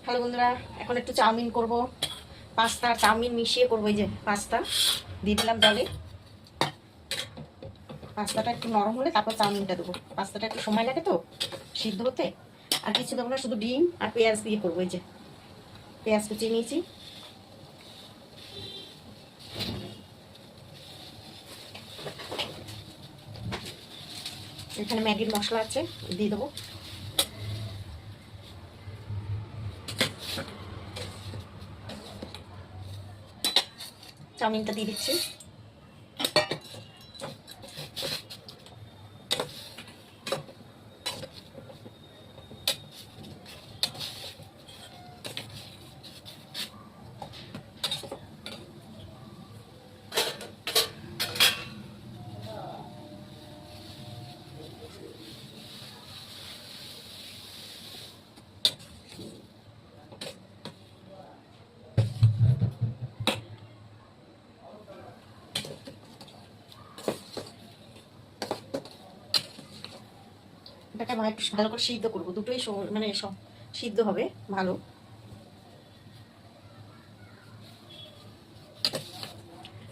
Hello বন্ধুরা, এখন একটু চাউমিন করব। পাস্তা চাউমিন মিশিয়ে করবো। এই যে পাস্তা দিয়ে দিলাম জলে। পাস্তাটা একটু নরম হলে তারপর চাউমিনটা দেবো। পাস্তাটা একটু সময় লাগে তো সিদ্ধ হতে। আর কিছু দেবো না, শুধু ডিম আর পেঁয়াজ দিয়ে করবো। এই যে পেঁয়াজ কুচিয়ে নিয়েছি। এখানে ম্যাগির মশলা আছে, দিয়ে দেবো। চাউমিনটা দিয়ে দিচ্ছি। এটাকে একটু ভালো করে সিদ্ধ করবো। দুটোই মানে সব সিদ্ধ হবে ভালো।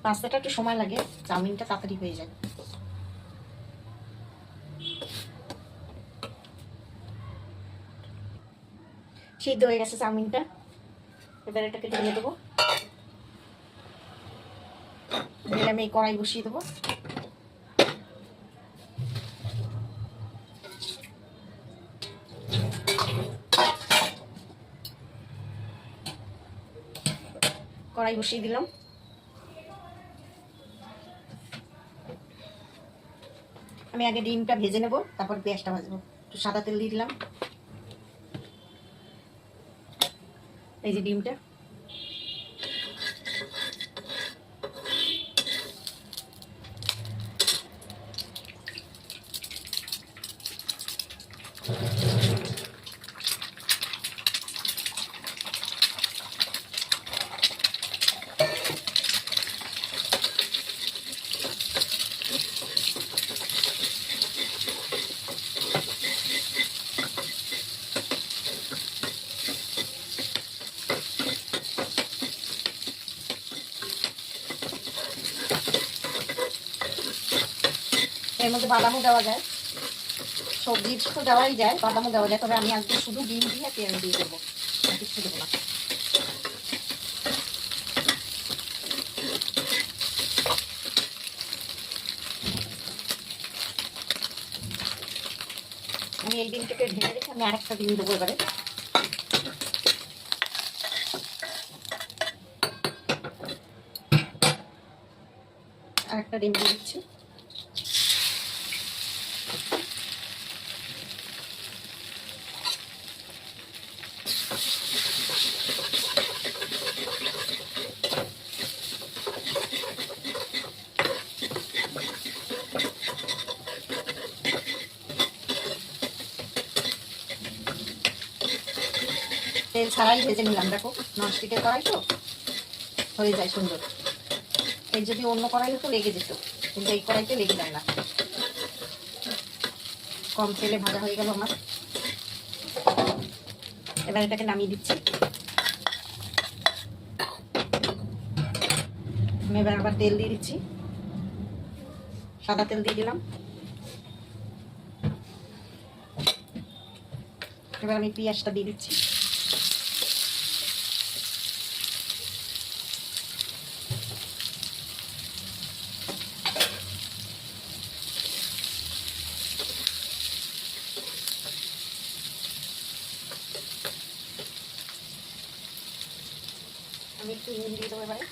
পাস্তাটা একটু সময় লাগে, চাউমিনটা তাড়াতাড়ি হয়ে যায়। সিদ্ধ হয়ে গেছে চাউমিনটা, এবার এটাকে ঢেলে দেবো। ঢেলে আমি এই কড়াই বসিয়ে দেবো। কড়াই বসিয়ে দিলাম। আমি আগে ডিমটা ভেজে নেব, তারপর পেঁয়াজটা ভাজবো। একটু সাদা তেল দিয়ে দিলাম। এই যে ডিমটা, এর মধ্যে বাদামও দেওয়া যায়, সবজি তো দেওয়াই যায়, বাদামও দেওয়া যায়। তবে আমি আজকে শুধু ডিম দিয়ে পেঁয়াজ দিয়ে দেবো, কিছু দেবো না। আমি এই ডিমটাকে ঢেলে রেখে আমি আরেকটা ডিম দেবো এবারে। আরেকটা ডিম দিয়ে দিচ্ছি। তেল ছাড়াই ভেজে নিলাম। দেখো ননস্টিকের কড়াই তো হয়ে যায় সুন্দর। এই যদি অন্য কড়াই হতো লেগে যেত, কিন্তু এই কড়াইতে লেগে যায় না। কম তেলে ভাজা হয়ে গেল আমার। এবার এটাকে নামিয়ে দিচ্ছি। আমি এবার আবার তেল দিয়ে দিচ্ছি, সাদা তেল দিয়ে দিলাম। এবার আমি পেঁয়াজটা দিয়ে দিচ্ছি। আমি একটু নুন দিয়ে দেবো এবারে।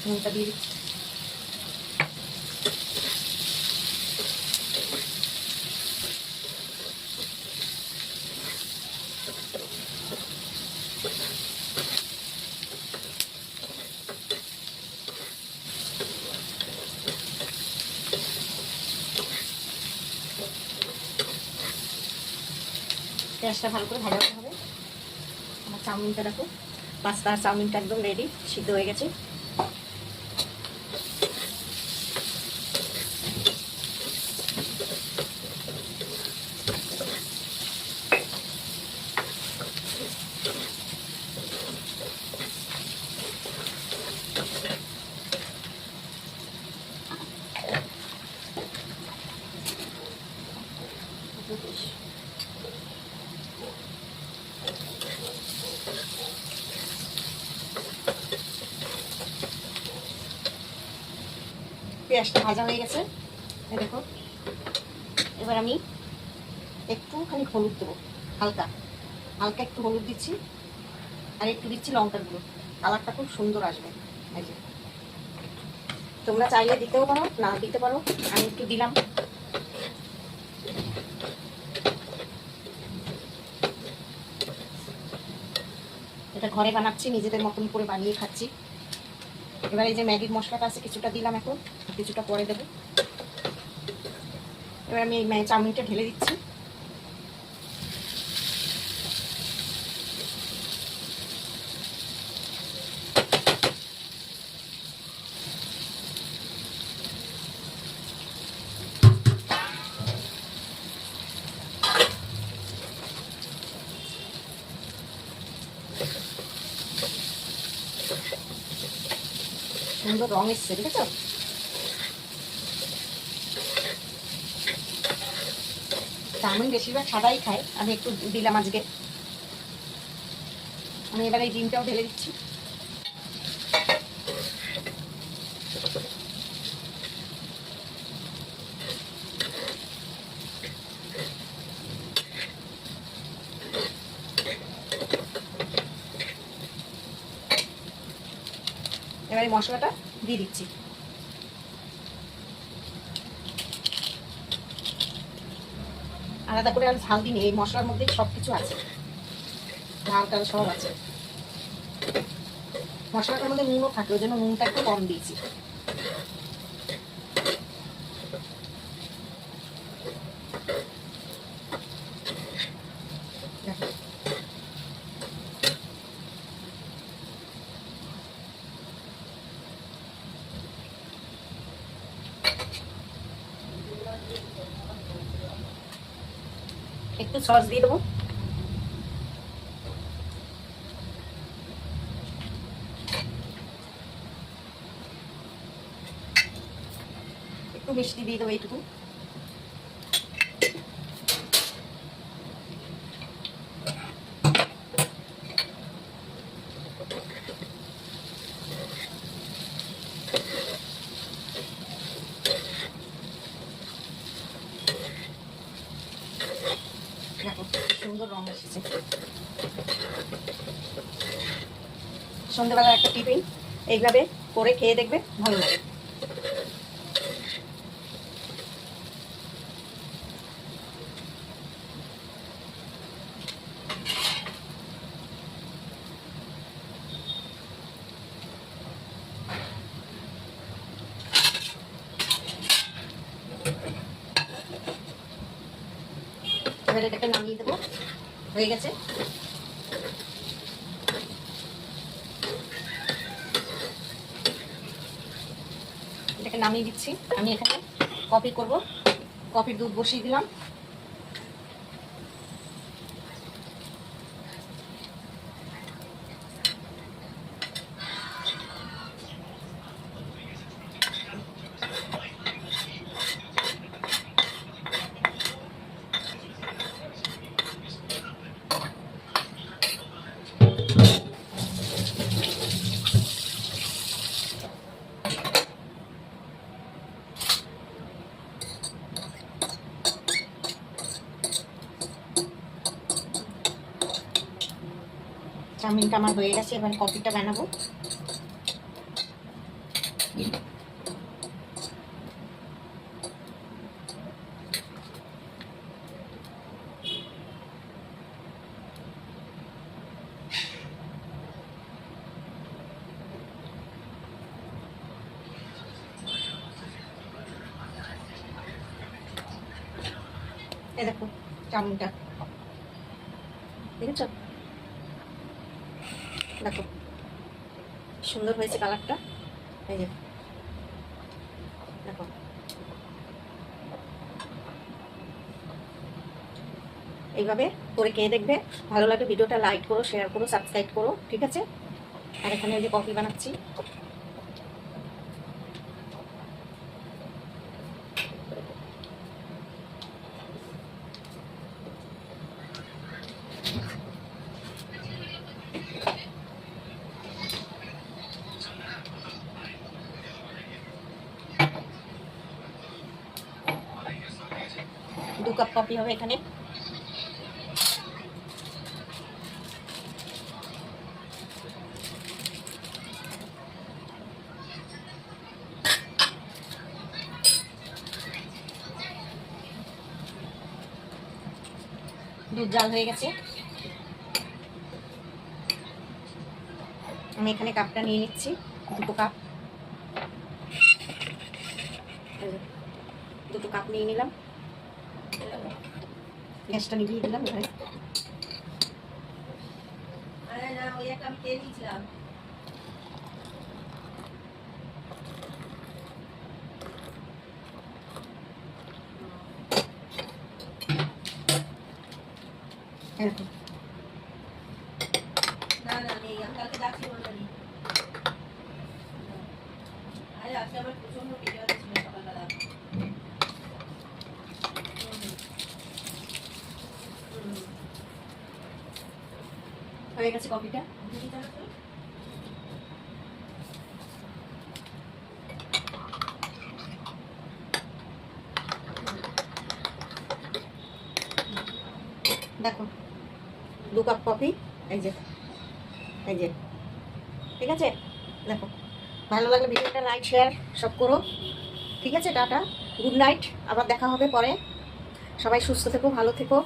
নুনটা দিয়ে দিচ্ছি। পেঁয়াজটা ভালো করে ভাজা হতে হবে। আমার চাউমিনটা দেখো, পাস্তা আর চাউমিনটা একদম রেডি, সিদ্ধ হয়ে গেছে। পেঁয়াজটা ভাজা হয়ে গেছে, দেখো। এবার আমি একটুখানি হলুদ দেবো, হালকা হালকা একটু হলুদ দিচ্ছি, আর একটু দিচ্ছি লঙ্কার গুঁড়ো। কালারটা খুব সুন্দর আসবে। এই যে, তোমরা চাইলে দিতেও পারো, না দিতে পারো, আমি একটু দিলাম। এটা ঘরে বানাচ্ছি, নিজেদের মতন করে বানিয়ে খাচ্ছি। এবার এই যে ম্যাগির মশলাটা আছে, কিছুটা দিলাম, এখন কিছুটা পরে দেবো। এবার আমি এই চাউমিনটা ঢেলে দিচ্ছি। সুন্দর রং এসছে, ঠিক আছে। চাউমিন বেশিরভাগ সাদাই খায়, আমি একটু দিলাম আজকে। আমি এবার এই ডিমটাও ঢেলে দিচ্ছি। এবার এই মশলাটা দিয়ে দিচ্ছি। আলাদা করে আর ঝাল দিই, এই মশলার মধ্যে সব কিছু আছে, ঝাল টাল সব আছে। মশলাটার মধ্যে নুনও থাকে, ওই জন্য নুনটা একটু কম দিয়েছি। একটু সস দিয়ে দেবো। একটু মিষ্টি দিয়ে দেবো, এইটুকু। দেখো সুন্দর রং এসেছে। সন্ধ্যেবেলা একটা টিফিন এইভাবে করে খেয়ে দেখবে, ভালো লাগে। এবার এটাকে নামিয়ে দেবো, হয়ে গেছে। এটাকে নামিয়ে দিচ্ছি। আমি এখানে কফি করব, কফির দুধ বসিয়ে দিলাম। চাউমিনটা আমার হয়ে গেছে, এবার কফিটা বানাবো। এই দেখো চাউমিনটা, দেখেছো? দেখো সুন্দর হয়েছে কালারটা। এই যে দেখো, এইভাবে করে খেয়ে দেখবে, ভালো লাগে। ভিডিওটা লাইক করো, শেয়ার করো, সাবস্ক্রাইব করো, ঠিক আছে। আর এখানে ওই যে কফি বানাচ্ছি। কাপ কফি হবে এখানে। দুধ জাল হয়ে গেছে, আমি এখানে কাপটা নিয়ে নিচ্ছি, 2 কাপ। 2 কাপ নিয়ে নিলাম, গ্যাসটা নিভিয়ে দিলাম এখানে। এরকম হয়ে গেছে কফিটা। দেখো 2 কাপ কফি, এই যে ঠিক আছে। দেখো, ভালো লাগলে ভিডিওটা লাইক শেয়ার সব করো, ঠিক আছে। টাটা, গুড নাইট, আবার দেখা হবে পরে। সবাই সুস্থ থেকো, ভালো থেকো।